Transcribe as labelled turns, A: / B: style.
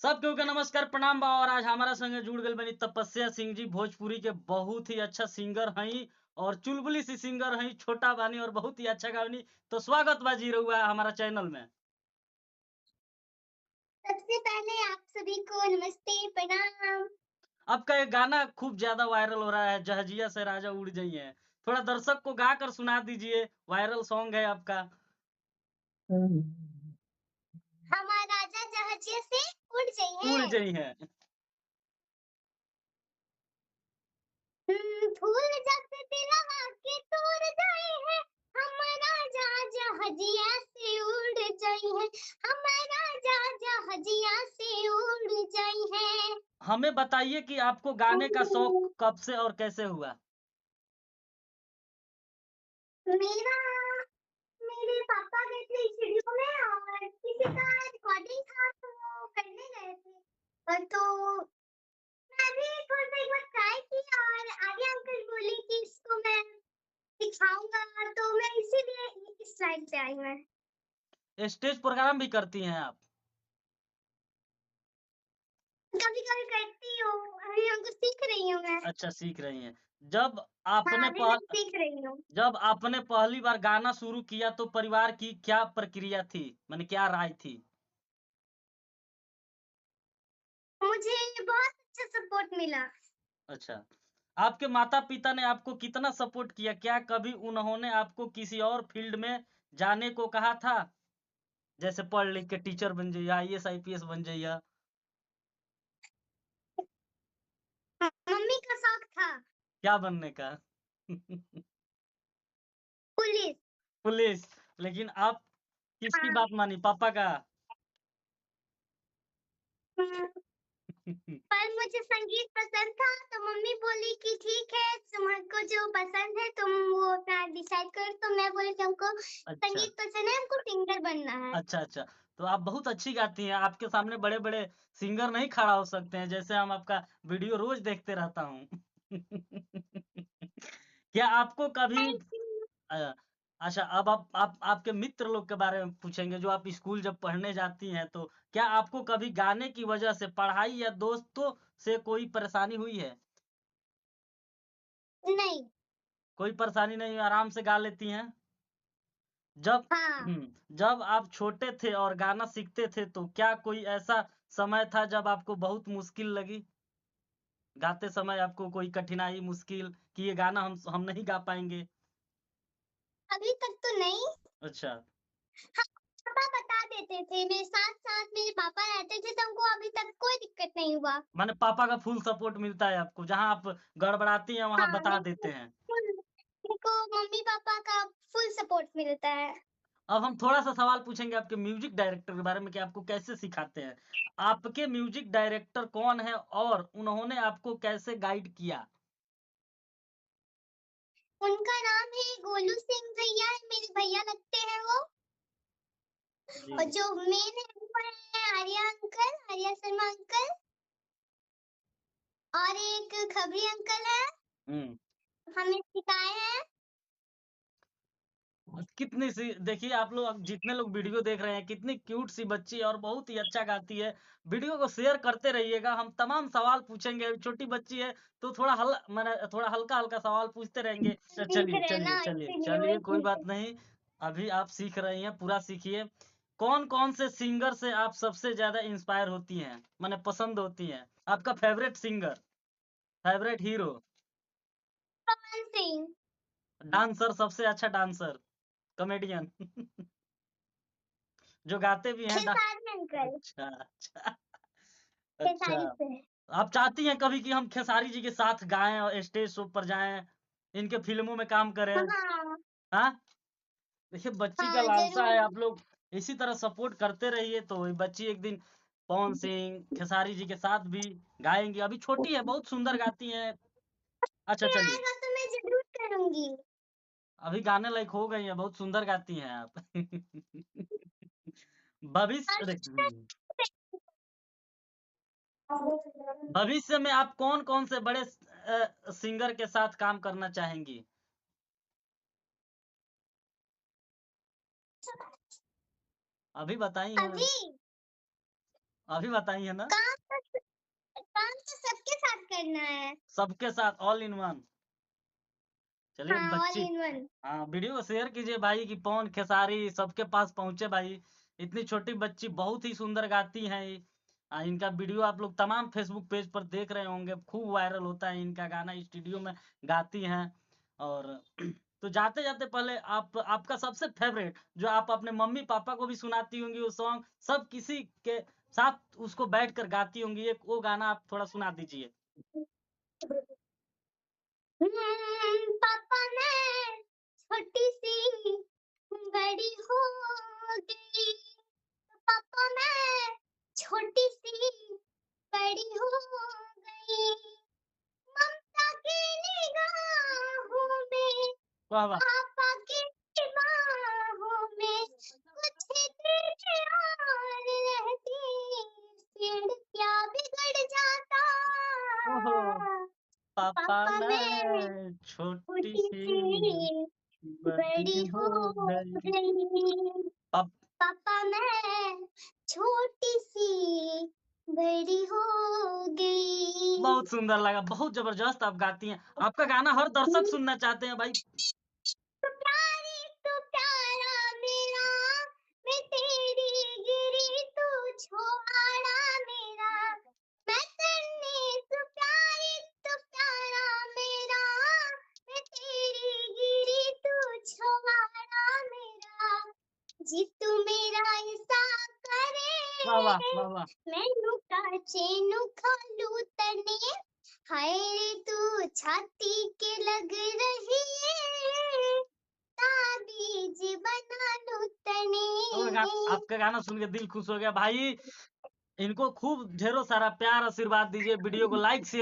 A: सब केहू के नमस्कार प्रणाम बा। और आज हमारा संगे जुड़ गए बनी तपस्या सिंह जी, भोजपुरी के बहुत ही अच्छा सिंगर हई और चुलबुली सी सिंगर हई, छोटा बानी और बहुत ही अच्छा गावनी। तो स्वागत बा जी रहुआ हमारा चैनल में।
B: सबसे पहले आप सभी को नमस्ते, प्रणाम।
A: आपका एक गाना खूब ज्यादा वायरल हो रहा है, जहजिया से राजा उड़ जाइए। थोड़ा दर्शक को गा कर सुना दीजिए, वायरल सॉन्ग है आपका।
B: हमारा राजा जहाजिया से उड़
A: उड़
B: जाइए।
A: जाइए।
B: फूल जब दिलवा के तोड़ जाए है, हमारा राजा जहाजिया से उड़ जाइए, हमारा राजा जहाजिया से उड़ जाइए।
A: हमें बताइए कि आपको गाने का शौक कब से और कैसे हुआ।
B: मेरा मेरे पापा गए थे स्टूडियो में और किसी का रिकॉर्डिंग था तो वो करने गए थे। तो मैं भी थोड़ा सा एक बार ट्राई की और आगे अंकल बोले कि इसको मैं सिखाऊंगा, तो मैं इसीलिए इस लाइन पे आई मैं।
A: स्टेज प्रोग्राम भी करती हैं आप।
B: कभी कभी करती हूँ, अभी हमको सीख रही हूँ मैं।
A: अच्छा, सीख रही हैं। जब
B: हाँ,
A: आपने
B: अभी मैं
A: पह,
B: सीख रही हूँ।
A: जब आपने पहली बार गाना शुरू किया तो परिवार की क्या प्रक्रिया थी, माने क्या राय थी।
B: मुझे बहुत अच्छा सपोर्ट मिला।
A: अच्छा, आपके माता पिता ने आपको कितना सपोर्ट किया, क्या कभी उन्होंने आपको किसी और फील्ड में जाने को कहा था, जैसे पढ़ लिख के टीचर बन जाइए, आईएएस आईपीएस बन जाइए।
B: मम्मी का शौक था
A: क्या बनने का।
B: पुलिस।
A: पुलिस। लेकिन आप किसकी
B: हाँ।
A: बात मानी, पापा का।
B: हम्म, पर मुझे संगीत पसंद था तो मम्मी बोली कि ठीक है, तुमको जो पसंद है तुम वो अपना डिसाइड कर। तो मैं बोली कि हमको
A: अच्छा
B: संगीत पसंद है, हमको सिंगर बनना है।
A: अच्छा अच्छा। तो आप बहुत अच्छी गाती हैं, आपके सामने बड़े बड़े सिंगर नहीं खड़ा हो सकते हैं, जैसे हम आपका वीडियो रोज देखते रहता हूँ। क्या आपको कभी
B: थैंक यू।
A: अ, अच्छा, अब आप आपके मित्र लोग के बारे में पूछेंगे, जो आप स्कूल जब पढ़ने जाती हैं, तो क्या आपको कभी गाने की वजह से पढ़ाई या दोस्तों से कोई परेशानी हुई है।
B: नहीं।
A: कोई परेशानी नहीं, आराम से गा लेती हैं। जब
B: हाँ।
A: जब आप छोटे थे और गाना सीखते थे, तो क्या कोई ऐसा समय था जब आपको बहुत मुश्किल लगी, गाते समय आपको कोई कठिनाई, मुश्किल कि ये गाना हम नहीं गा पाएंगे।
B: अभी तक तो नहीं।
A: अच्छा।
B: हाँ, पापा बता देते थे, मेरे साथ साथ मेरे पापा रहते थे तो हमको अभी तक कोई दिक्कत नहीं हुआ।
A: माने पापा का फुल सपोर्ट मिलता है आपको, जहाँ आप गड़बड़ाती हैं वहाँ
B: हाँ,
A: बता देते हैं।
B: मेरे को मम्मी पापा का फुल सपोर्ट मिलता है।
A: अब हम थोड़ा-सा सवाल पूछेंगे आपके म्यूजिक डायरेक्टर के बारे में कि आपको कैसे सिखाते हैं। आपके म्यूजिक डायरेक्टर कौन हैं और उन्होंने आपको कैसे गाइड किया?
B: उनका नाम है गोलू सिंह भैया, मेरे भैया लगते हैं वो। और
A: जी।
B: जो मेन है वो है आर्या अंकल, आर्या शर्मा अंकल। और एक खबरी अंकल है,
A: हुँ।
B: हमें सिखाए हैं।
A: कितनी सी देखिए, आप लोग जितने लोग वीडियो देख रहे हैं, कितनी क्यूट सी बच्ची है और बहुत ही अच्छा गाती है। वीडियो को शेयर करते रहिएगा, हम तमाम सवाल पूछेंगे। छोटी बच्ची है तो थोड़ा माने थोड़ा हल्का-हल्का सवाल पूछते रहेंगे।
B: सीख
A: चलिए,
B: रहे
A: चलिए,
B: ना,
A: चलिए,
B: इसीलिए
A: चलिए,
B: वही
A: कोई
B: पूछे।
A: बात नहीं। अभी आप सीख रही हैं, पूरा सीखिए। कौन-कौन से सिंगर से आप सबसे ज़्यादा इंस्पायर होती हैं? माने पसंद होती हैं? आपका favourite singer, favourite hero,
B: Pawan Singh.
A: Dancer, सबसे अच्छा डांसर, कॉमेडियन। जो गाते भी हैं डा
B: खेसारी अंकल।
A: अच्छा, अच्छा,
B: खेसारी
A: अच्छा।
B: से।
A: आप चाहती हैं कभी कि हम खेसारी जी के साथ गाएँ और स्टेज शो पर जाएँ, इनके फ़िल्मों में काम करें?
B: हाँ।
A: हाँ? देखिए, बच्ची का
B: हाँ,
A: लालसा है,
B: जरूर।
A: आप लोग इसी तरह सपोर्ट करते रहिए, तो ये बच्ची एक दिन पवन सिंह, खेसारी जी के साथ भी गाएँगी। अभी छोटी है, बहुत सुंदर गाती हैं। अच्छा,
B: ये
A: चलिए,
B: आएगा तो मैं जरूर करूंगी।
A: अभी गाने लायक हो गई हैं, बहुत सुंदर गाती हैं आप। भविष्य देख भविष्य में आप कौन-कौन से बड़े सिंगर के साथ काम करना चाहेंगी? अभी बताई हैं।
B: अभी
A: अभी बताई है ना?
B: काम तो सबके साथ करना है।
A: सबके साथ ऑल इन वन। चलिए
B: हाँ, ऑल
A: बच्ची,
B: इन वन।
A: हाँ, वीडियो को शेयर कीजिए भाई कि पवन खेसारी सबके पास पहुँचे भाई। इतनी छोटी बच्ची बहुत ही सुंदर गाती हैं ये। इनका वीडियो आप लोग तमाम फेसबुक पेज पर देख रहे होंगे, खूब वायरल होता है इनका गाना, स्टूडियो में गाती हैं। और तो जाते-जाते पहले आप आपका सबसे फ़ेवरेट जो आप अपने मम्मी-पापा को भी सुनाती होंगी वो सॉन्ग, सब किसी के साथ उसको बैठकर गाती होंगी, एक वो गाना आप थोड़ा सुना दीजिए।
B: पापा मैं छोटी-सी बड़ी हो गई। पापा मैं छोटी-सी बड़ी हो गई। ममता की निगाहों में,
A: वाह, वाह!
B: पापा की बाहों में कुछ देर और रहती, फिर क्या बिगड़ जाता।
A: ओहो! पापा
B: पापा मैं
A: मैं छोटी-सी
B: छोटी-सी
A: बड़ी
B: बड़ी
A: हो
B: हो
A: गई।
B: गई।
A: अब
B: पापा मैं छोटी-सी बड़ी हो गई।
A: बहुत सुंदर लगा, बहुत ज़बरदस्त आप गाती हैं। आपका गाना हर दर्शक सुनना चाहते हैं भाई।
B: तू प्यारी तू प्यारा मेरा, मैं तेरी गिरी तू छोड़ा मेरा। मैं तन्ने तू प्यारी तू प्यारा मेरा, मैं तेरी गिरी तू छोड़ा मेरा। जी तू मेरा ऐसा
A: वाह, वाह!
B: करे,
A: वाह, वाह!
B: मैनू काचे नु खालू तने। हाय रे तू छाती के लग रही है, ताबीज बना लूं तने।
A: आपका गाना सुन के दिल खुश हो गया भाई। इनको खूब ढेरों सारा प्यार आशीर्वाद दीजिए, वीडियो को लाइक शेयर